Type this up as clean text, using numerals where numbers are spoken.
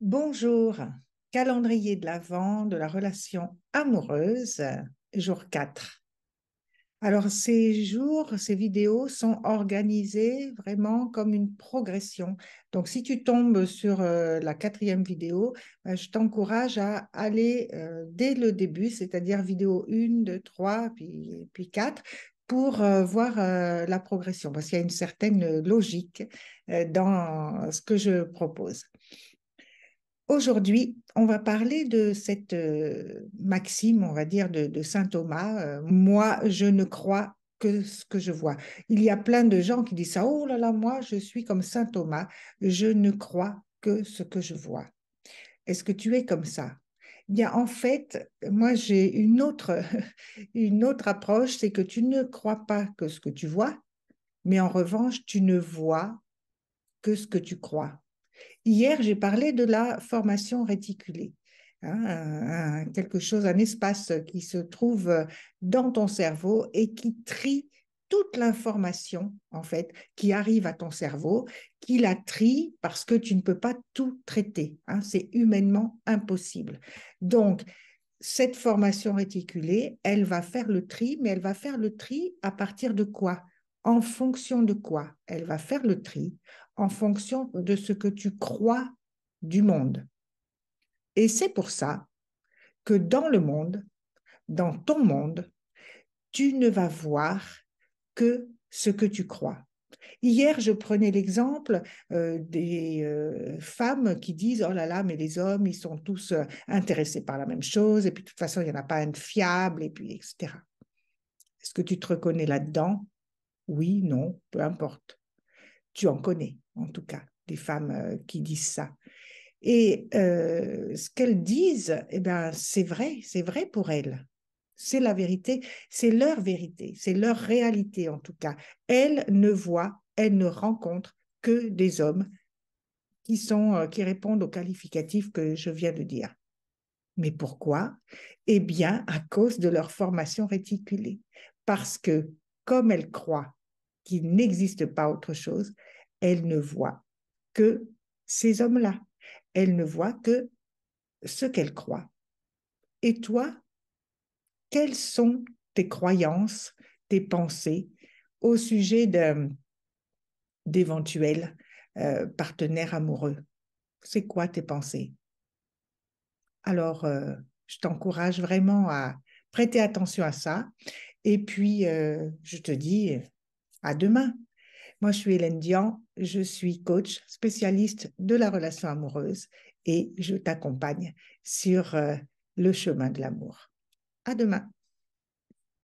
Bonjour, calendrier de l'Avent de la relation amoureuse, jour 4. Alors, ces jours, ces vidéos sont organisées vraiment comme une progression. Donc, si tu tombes sur la quatrième vidéo, je t'encourage à aller dès le début, c'est-à-dire vidéo 1, 2, 3, puis 4, pour voir la progression, parce qu'il y a une certaine logique dans ce que je propose. Aujourd'hui, on va parler de cette maxime, on va dire, de saint Thomas. Moi, je ne crois que ce que je vois. Il y a plein de gens qui disent ça. Oh là là, moi, je suis comme saint Thomas. Je ne crois que ce que je vois. Est-ce que tu es comme ça? Bien, en fait, moi, j'ai une autre, une autre approche, c'est que tu ne crois pas que ce que tu vois, mais en revanche, tu ne vois que ce que tu crois. Hier, j'ai parlé de la formation réticulée, hein, quelque chose, un espace qui se trouve dans ton cerveau et qui trie toute l'information, en fait, qui arrive à ton cerveau, qui la trie parce que tu ne peux pas tout traiter, hein, c'est humainement impossible. Donc, cette formation réticulée, elle va faire le tri, mais elle va faire le tri à partir de quoi? En fonction de quoi? Elle va faire le tri en fonction de ce que tu crois du monde. Et c'est pour ça que dans le monde, dans ton monde, tu ne vas voir que ce que tu crois. Hier, je prenais l'exemple des femmes qui disent, oh là là, mais les hommes, ils sont tous intéressés par la même chose, et puis de toute façon, il n'y en a pas un de fiable, et puis etc. Est-ce que tu te reconnais là-dedans? Oui, non, peu importe. Tu en connais, en tout cas, des femmes qui disent ça. Et ce qu'elles disent, eh ben, c'est vrai pour elles. C'est la vérité, c'est leur vérité, c'est leur réalité en tout cas. Elles ne voient, elles ne rencontrent que des hommes qui répondent aux qualificatifs que je viens de dire. Mais pourquoi? Eh bien, à cause de leur formation réticulée. Parce que, comme elles croient qu'il n'existe pas autre chose, elles ne voient que ces hommes-là. Elles ne voient que ce qu'elles croient. Et toi, quelles sont tes croyances, tes pensées au sujet d'éventuels partenaires amoureux? C'est quoi tes pensées? Alors, je t'encourage vraiment à prêter attention à ça. Et puis, je te dis à demain. Moi, je suis Hélène Dian, je suis coach spécialiste de la relation amoureuse et je t'accompagne sur le chemin de l'amour. À demain.